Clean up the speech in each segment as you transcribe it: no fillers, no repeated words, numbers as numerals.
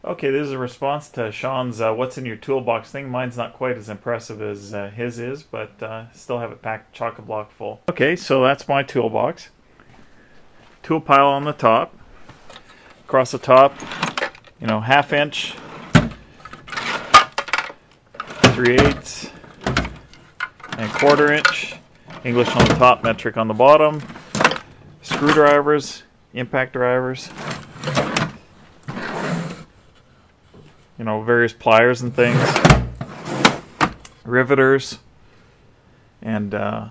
Okay, this is a response to Sean's what's in your toolbox thing. Mine's not quite as impressive as his is, but still have it packed chock-a-block full. Okay, so that's my toolbox. Tool pile on the top. Across the top, you know, 1/2 inch, 3/8, and 1/4 inch. English on the top, metric on the bottom. Screwdrivers, impact drivers. You know, various pliers and things, riveters, and yeah,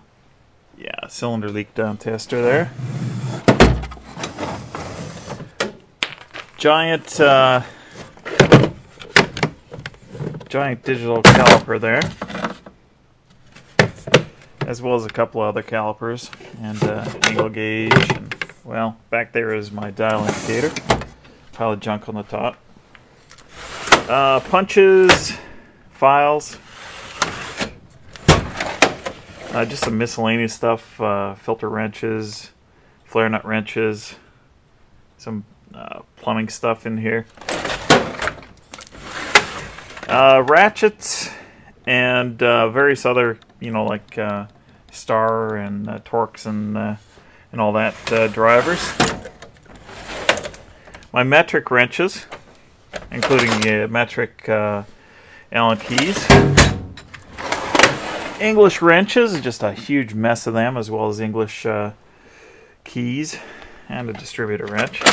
cylinder leak down tester there. Giant digital caliper there, as well as a couple other calipers and angle gauge. And, well, back there is my dial indicator. Pile of junk on the top. Punches, files, just some miscellaneous stuff, filter wrenches, flare nut wrenches, some plumbing stuff in here, ratchets, and various other, you know, like star and Torx and all that drivers. My metric wrenches, including the metric Allen keys. English wrenches, just a huge mess of them, as well as English keys and a distributor wrench.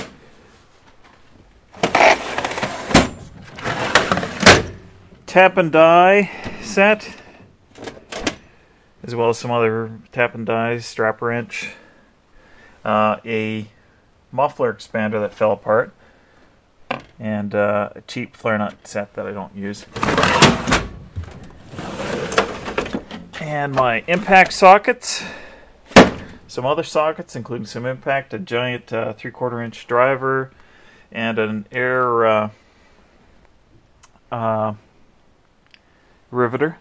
Tap and die set, as well as some other tap and dies, strap wrench, a muffler expander that fell apart, and a cheap flare nut set that I don't use. And my impact sockets, some other sockets including some impact, a giant 3/4 inch driver, and an air riveter,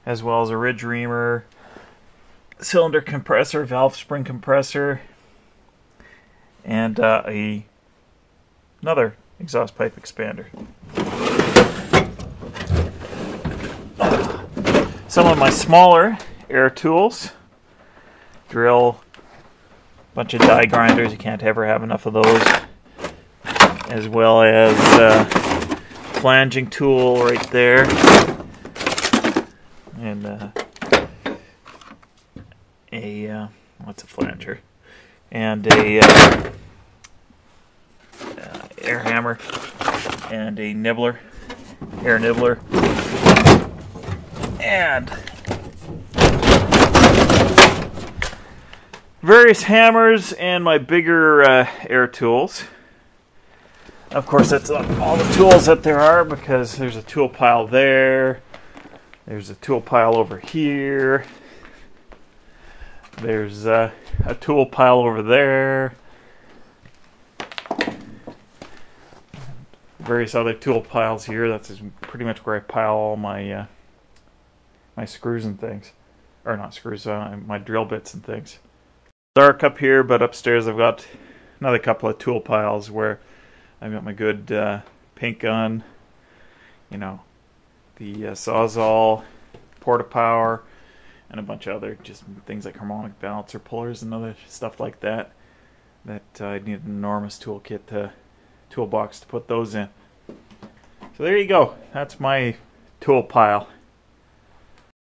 as well as a ridge reamer, cylinder compressor, valve spring compressor, and another exhaust pipe expander. Some of my smaller air tools, drill, bunch of die grinders, you can't ever have enough of those, as well as flanging tool right there, and what's a flanger, and a air hammer, and a nibbler, air nibbler, and various hammers, and my bigger air tools. Of course, that's all the tools that there are, because there's a tool pile there, there's a tool pile over here, there's a tool pile over there, various other tool piles here. That's pretty much where I pile all my my screws and things, or not screws, my drill bits and things. Dark up here, but upstairs I've got another couple of tool piles where I've got my good paint gun, you know, the Sawzall, Porta-Power, and a bunch of other just things like harmonic balancer pullers and other stuff like that. I need an enormous toolkit toolbox to put those in. So there you go. That's my tool pile.